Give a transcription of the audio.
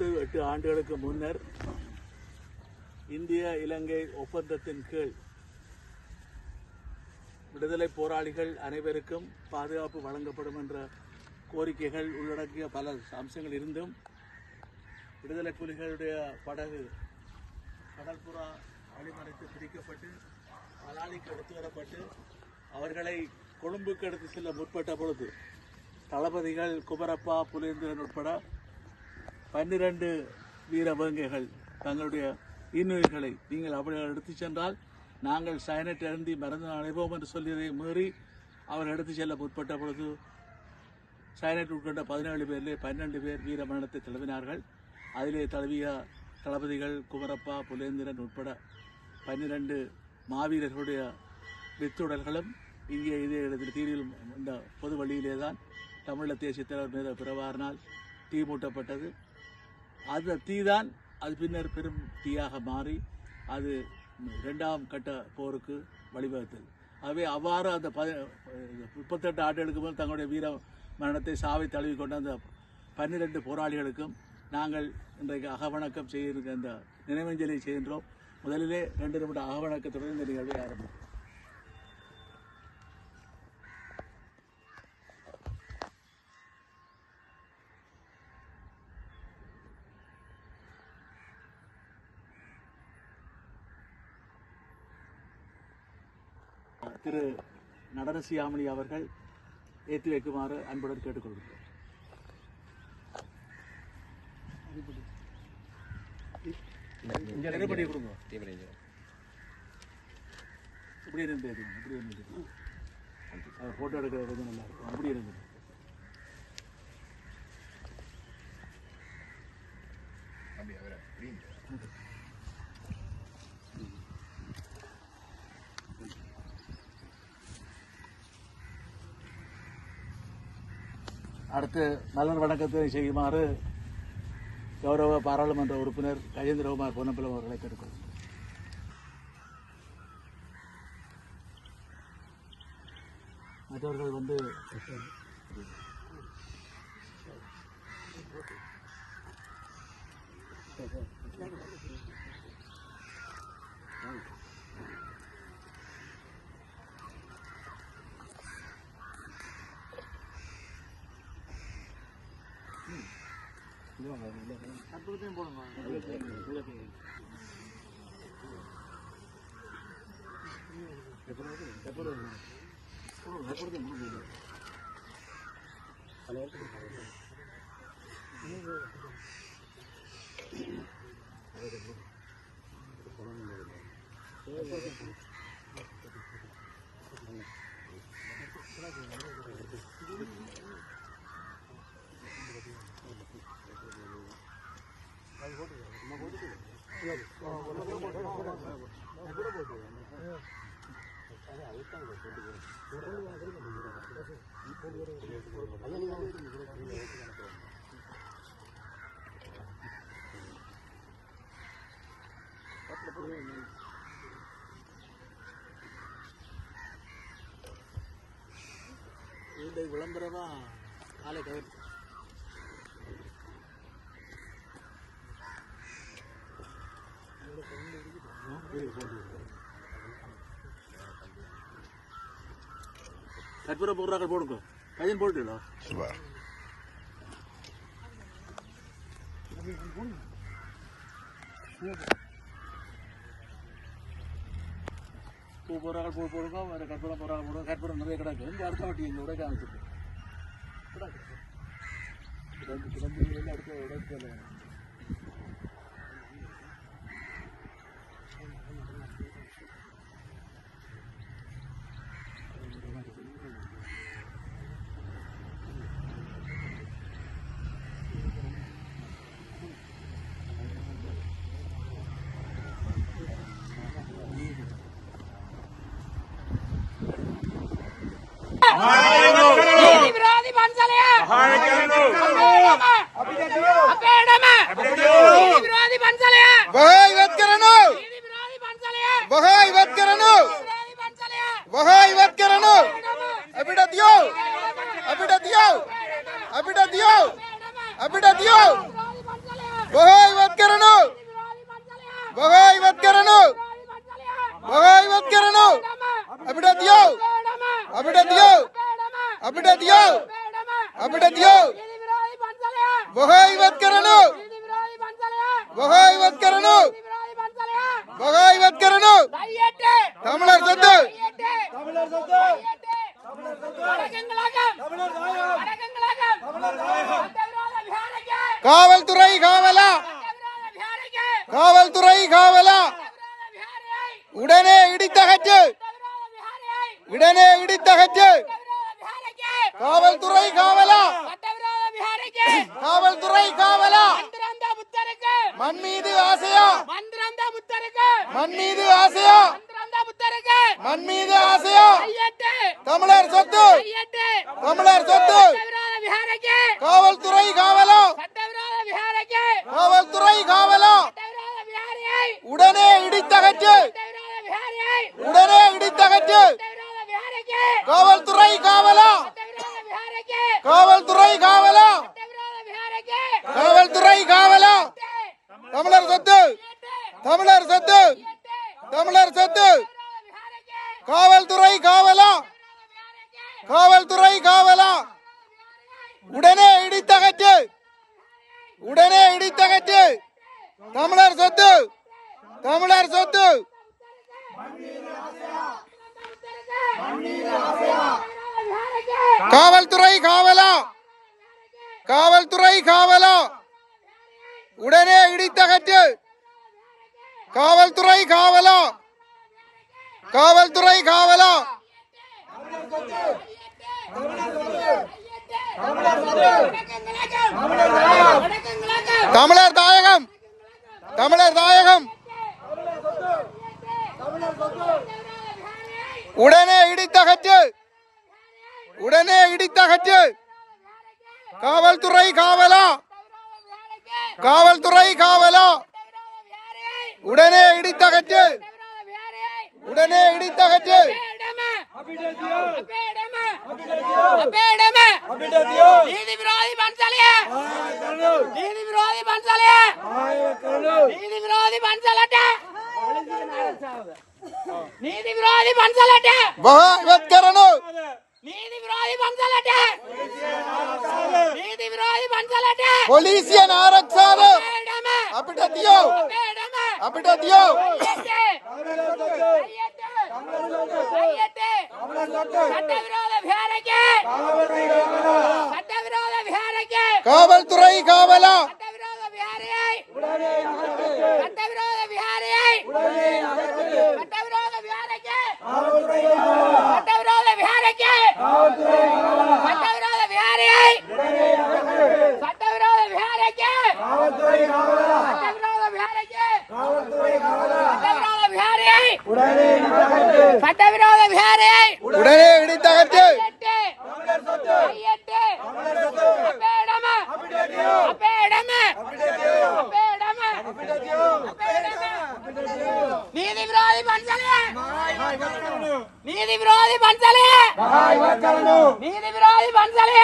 78 ஆண்டுகளுக்கு முன்னர் இந்திய இலங்கை ஒப்பந்தத்தின் கீழ் விடுதலை போராளிகள் அனைவருக்கும் பாதுகாப்பு வழங்கப்படும் என்ற கோரிக்கைகள் உள்ளடக்கிய பல அம்சங்கள் இருந்தும் விடுதலை புலிகளுடைய படகு கடற்புறா வழிமறைத்து பிடிக்கப்பட்டு மலாலிக்கு எடுத்து வரப்பட்டு அவர்களை கொழும்புக்கு எடுத்து செல்ல முற்பட்ட பொழுது தளபதிகள் குமரப்பா புலேந்திரன் உட்பட 12 வீர வேங்கைகள் தங்களுடைய இன்னுயிர்களை நீங்கள் அவர்கள் எடுத்து சென்றால் நாங்கள் சயனட் அருந்தி மறந்து அடைவோம் என்று சொல்லியதை மீறி அவர்கள் எடுத்து செல்ல முற்பட்ட பொழுது சயனட் உட்கொண்ட 17 பேரிலே 12 பேர் வீர மரணத்தை தழுவினார்கள். அதிலே தழுவிய தளபதிகள் குமரப்பா புலேந்திரன் உட்பட 12 மாவீரர்களுடைய வித்துடல்களும் இங்கே இதே இடத்தில் தீரில் இந்த பொது வழியிலே தான் தமிழக தேசிய தலைவர் மீது பிரபாகரனால் தீ மூட்டப்பட்டது. அந்த தீதான் அது பின்னர் பெரும் தீயாக மாறி அது 2ஆம் கட்ட போருக்கு வழிவகுத்தது. ஆகவே அவ்வாறு அந்த 38 ஆண்டுகளுக்கு மேல் தங்களுடைய வீர மரணத்தை சாவை தழுவி கொண்ட அந்த 12 போராளிகளுக்கும் நாங்கள் இன்றைக்கு அகவணக்கம் செய்ய அந்த நினைவஞ்சலி செய்கின்றோம். முதலிலே 2 நிமிட அகவணக்கத்துடன் இந்த நிகழ்வை ஆரம்பிக்கும். திரு நடனசியாமணி அவர்கள் ஏற்றி வைக்குமாறு அன்புடன் கேட்டுக்கொள்கிறோம். கொடுங்க. இப்படி இருந்து போட்டோ எடுக்கிற கொஞ்சம் நல்லா இருக்கும். அப்படி இருந்து அடுத்து மலர் வணக்கத்தை செய்யுமாறு கௌரவ பாராளுமன்ற உறுப்பினர் கஜேந்திரகுமார் பொன்னம்பலம் அவர்களை கேட்டுக்கொள்கிறேன். மற்றவர்கள் வந்து அற்புதத்தையும் போடுங்க. இந்த விளம்பரமா காலை கவர்ச்சி கற்பூர போடுறாங்க போடுங்க. கையன் போட்டுங்களா பூ போடுறாங்க போடுங்க. வேறு கற்பூரம் போடுறாங்க போடுங்க. கற்பூரம் நிறைய கிடக்கு. இங்கே அடுத்த வட்டி இங்கே உடைக்க ஆரம்பிச்சிருக்கு. அடுத்த உடைக்க காவலா காவல்துறை காவலா உடனே இடித்தகற்று உடனே இடித்தகற்று காவல்துறை காவலா காவல்துறை காவலா மண் மீது ஆசையா மண் மீது ஆசையா மண் மீது ஆசையா தமிழர் சொத்து தமிழர் சொத்து காவல்துறை காவலா காவல்துறை காவலா உடனே இடித்தகற்று உடனே இடித்தகற்று காவல்துறை காவலா காவல்துறை காவலா காவல்துறை காவலா தமிழர் சொத்து தமிழர் சொத்து தமிழர் சொத்து காவல்துறை காவலா காவல்துறை காவலா உடனே இடித்தகற்று உடனே இடித்தகற்று தமிழர் சொத்து தமிழர் சொத்து காவல்துறை காவலா காவல்துறை காவலா உடனே இடித்தகற்று காவல்துறை காவலா காவல்துறை காவலா தமிழர் தாயகம் தமிழர் தாயகம் உடனே இடித்தகற்று உடனே இடித்தகற்று காவல்துறை காவலா காவல்துறை காவலா உடனே இடித்தகற்று உடனே இடித்தகற்று நீதி விரோதி பன்சலிய நீதி விரோதி பன்சலிய நீதி விரோதி பன்சலட்ட நீதி விரோதி பன்சலட்ட மகாவத்கரனு நீதி விரோதி பன்சலட்ட நீதி விரோதி பன்சலட்ட ಪೊಲೀಸಿಯನ್ ಆರಕ್ಷಾರು අපිට තියෝ අපිට තියෝ காவல்துறை காவலா சட்டவிரோத விஹாரியை உடனே இடித்தகற்று நீதி விரோதி பன்சலிய நீதி விரோதி பன்சலிய நீதி விரோதி பன்சலிய